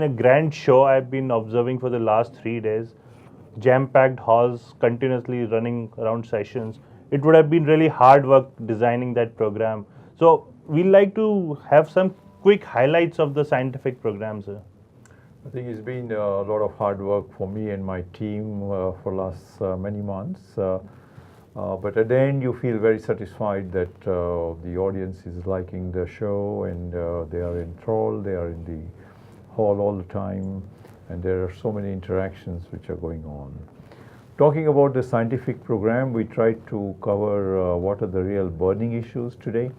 been a grand show I've been observing for the last 3 days. Jam-packed halls, continuously running around sessions. It would have been really hard work designing that program. So we like to have some quick highlights of the scientific programs. I think it's been a lot of hard work for me and my team for last many months. But at the end, you feel very satisfied that the audience is liking the show and they are enthralled, they are in the hall all the time, and there are so many interactions which are going on. Talking about the scientific program, we tried to cover what are the real burning issues today.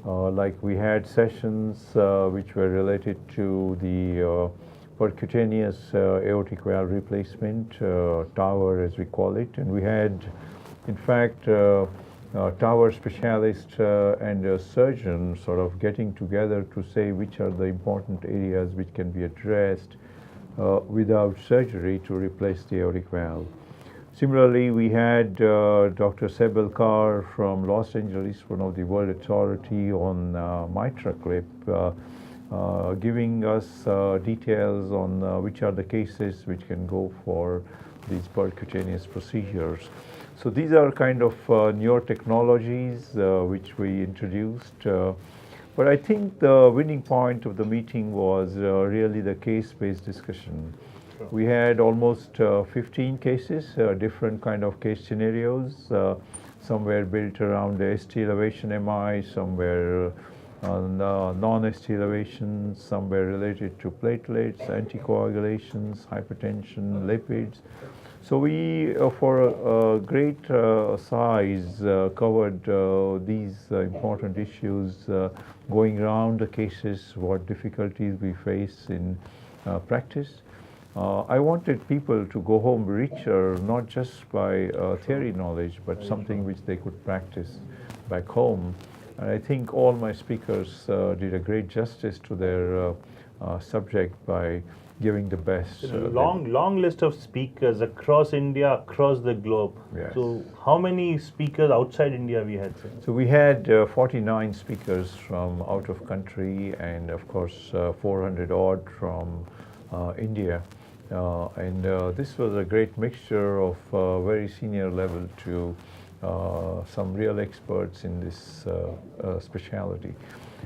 Like we had sessions which were related to the percutaneous aortic valve replacement, TAVR as we call it, and we had in fact TAVR specialist and a surgeon sort of getting together to say which are the important areas which can be addressed without surgery to replace the aortic valve. Similarly, we had Dr. Sebelkar from Los Angeles, one of the world authority on MitraClip, giving us details on which are the cases which can go for these percutaneous procedures. So these are kind of newer technologies which we introduced. But I think the winning point of the meeting was really the case-based discussion. Sure. We had almost 15 cases, different kind of case scenarios. Some were built around the ST elevation MI, some were non-ST elevation, some were related to platelets, anticoagulations, hypertension, lipids. So we, for a great size, covered these important issues, going around the cases, what difficulties we face in practice. I wanted people to go home richer, not just by theory knowledge, but something which they could practice back home. And I think all my speakers did a great justice to their subject by giving the best. Long list of speakers across India, across the globe. Yes. So how many speakers outside India we had, sir? So we had 49 speakers from out of country, and of course 400 odd from India. And this was a great mixture of very senior level to some real experts in this specialty.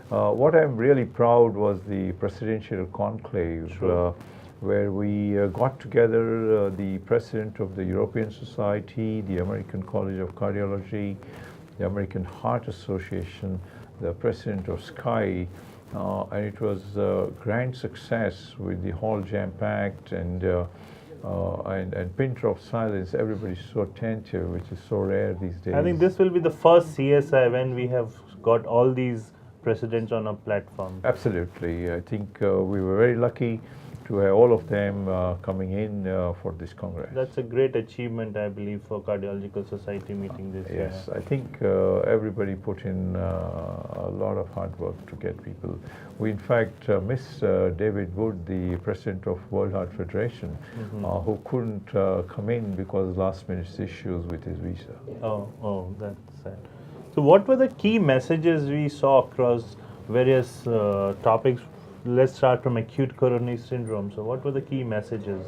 What I'm really proud was the presidential conclave. Sure. Where we got together the president of the European Society, the American College of Cardiology, the American Heart Association, the president of SCI, and it was a grand success with the hall jam-packed and pin drop silence. Everybody's so attentive, which is so rare these days. I think this will be the first CSI when we have got all these presidents on a platform. Absolutely. I think we were very lucky to have all of them coming in for this Congress. That's a great achievement, I believe, for Cardiological Society meeting this year. Yes, I think everybody put in a lot of hard work to get people. We in fact missed David Wood, the president of World Heart Federation, who couldn't come in because last minute issues with his visa. Oh, that's sad. So what were the key messages we saw across various topics? Let's start from acute coronary syndrome. So what were the key messages?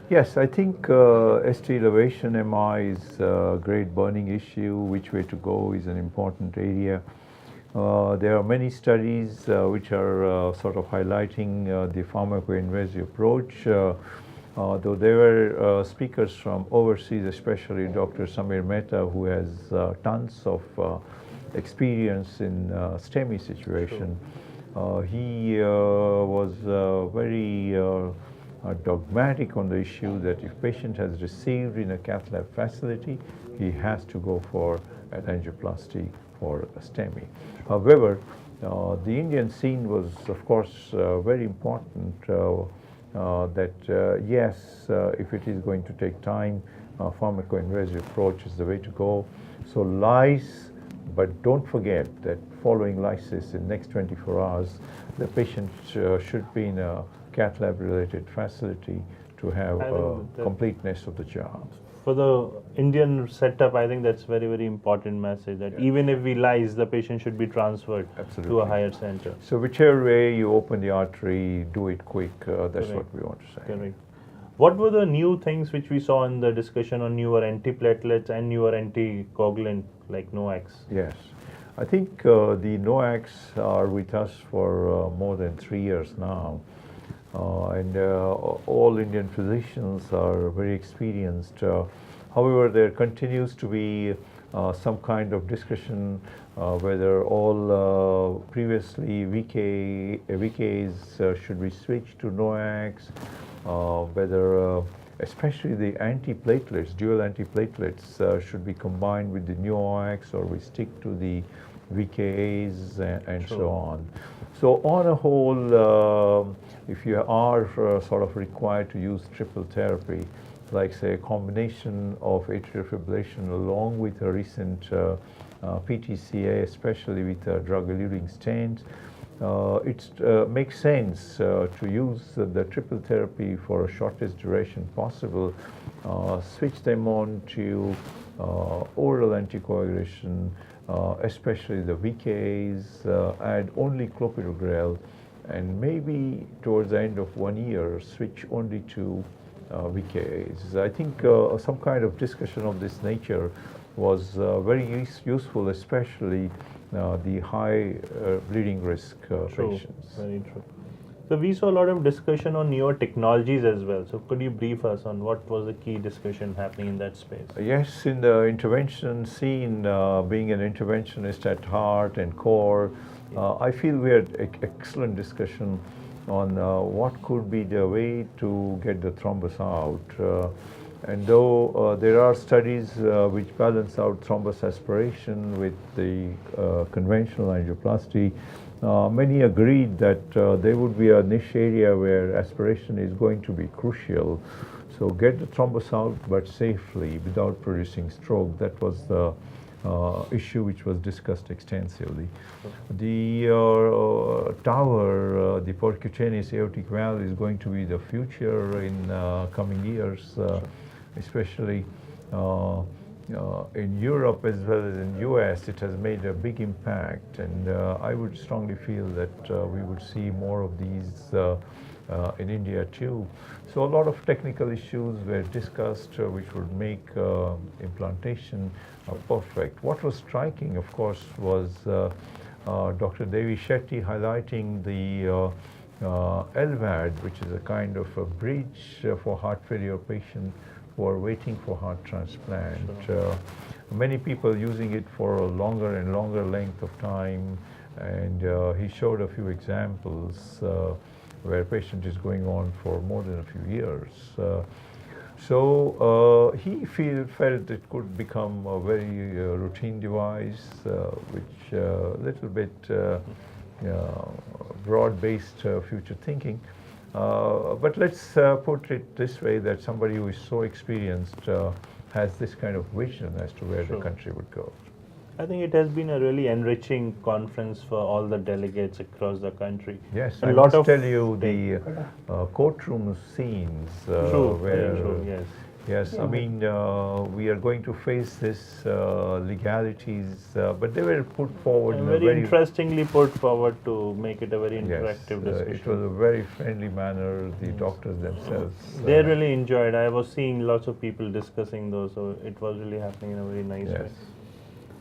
Yes, I think ST elevation MI is a great burning issue. Which way to go is an important area. There are many studies which are sort of highlighting the pharmacoinvasive approach. Though there were speakers from overseas, especially Dr. Samir Mehta, who has tons of experience in STEMI situation. Sure. He was very dogmatic on the issue that if patient has received in a cath lab facility, he has to go for an angioplasty for a STEMI. However, the Indian scene was, of course, very important. That yes, if it is going to take time, pharmacoinvasive approach is the way to go. So lyse, but don't forget that following lysis in next 24 hours, the patient should be in a cath lab related facility to have completeness of the job. for the Indian setup, I think that's very, very important message that even if we lyse, the patient should be transferred to a higher center. So whichever way you open the artery, do it quick. That's Correct. what we want to say. Correct. What were the new things which we saw in the discussion on newer antiplatelets and newer anticoagulant like NOACs? Yes. I think the NOACs are with us for more than 3 years now. And all Indian physicians are very experienced. However, there continues to be some kind of discussion whether all previously VKs should be switched to NOACs, whether especially the antiplatelets, dual antiplatelets should be combined with the NOACs, or we stick to the VKAs and so on. So on a whole, if you are sort of required to use triple therapy, like say a combination of atrial fibrillation along with a recent PTCA, especially with drug-eluting stents, it makes sense to use the triple therapy for a shortest duration possible, switch them on to oral anticoagulation, especially the VKAs, add only clopidogrel, and maybe towards the end of 1 year switch only to VKAs. I think some kind of discussion of this nature was very useful, especially the high bleeding risk patients. Very true. So we saw a lot of discussion on newer technologies as well. So could you brief us on what was the key discussion happening in that space? Yes, in the intervention scene, being an interventionist at heart and core, I feel we had excellent discussion on what could be the way to get the thrombus out. And though there are studies which balance out thrombus aspiration with the conventional angioplasty, many agreed that there would be a niche area where aspiration is going to be crucial. So get the thrombus out, but safely, without producing stroke. That was the issue which was discussed extensively. The tower, the percutaneous aortic valve, is going to be the future in coming years, especially in Europe as well as in US. It has made a big impact, and I would strongly feel that we would see more of these in India too. So a lot of technical issues were discussed which would make implantation perfect. What was striking, of course, was Dr. Devi Shetty highlighting the LVAD, which is a kind of a bridge for heart failure patients who are waiting for heart transplant. Many people using it for a longer and longer length of time, and he showed a few examples where a patient is going on for more than a few years. So he felt it could become a very routine device, which little bit broad-based future thinking. But let's put it this way, that somebody who is so experienced has this kind of vision as to where the country would go. I think it has been a really enriching conference for all the delegates across the country. Yes, a I lot must of tell you the courtroom scenes where, yes. yes, I mean, we are going to face this legalities, but they were put forward in a very interestingly put forward to make it a very interactive discussion. It was a very friendly manner. The doctors themselves. They really enjoyed. I was seeing lots of people discussing those, so it was really happening in a very nice way.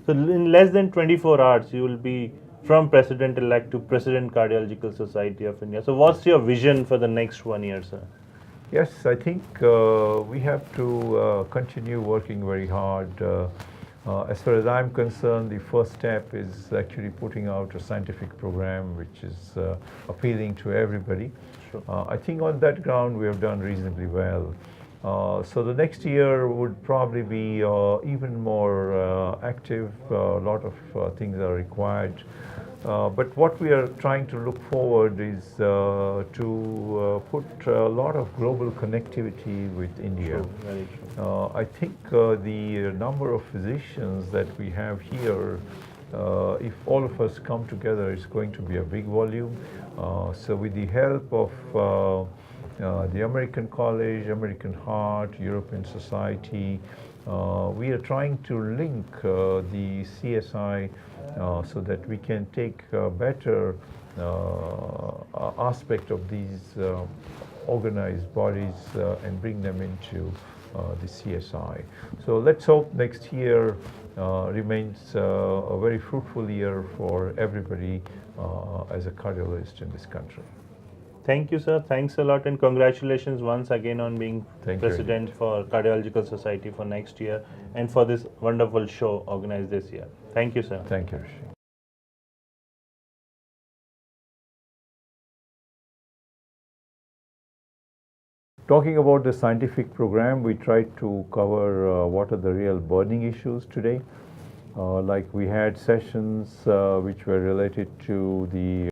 So in less than 24 hours, you will be from President-elect to President Cardiological Society of India. So what's your vision for the next 1 year, sir? Yes, I think we have to continue working very hard. As far as I'm concerned, the first step is actually putting out a scientific program which is appealing to everybody. I think on that ground we have done reasonably well. So the next year would probably be even more active. A lot of things are required. But what we are trying to look forward is to put a lot of global connectivity with India. Very true. I think the number of physicians that we have here, if all of us come together, it's going to be a big volume. So with the help of the American College, American Heart, European Society. We are trying to link the CSI so that we can take better aspect of these organized bodies and bring them into the CSI. So let's hope next year remains a very fruitful year for everybody as a cardiologist in this country. Thank you, sir. Thanks a lot, and congratulations once again on being Thank you. president for Cardiological Society for next year and for this wonderful show organized this year. Thank you, sir. Thank you, Rishi. Talking about the scientific program, we tried to cover what are the real burning issues today. Like we had sessions which were related to the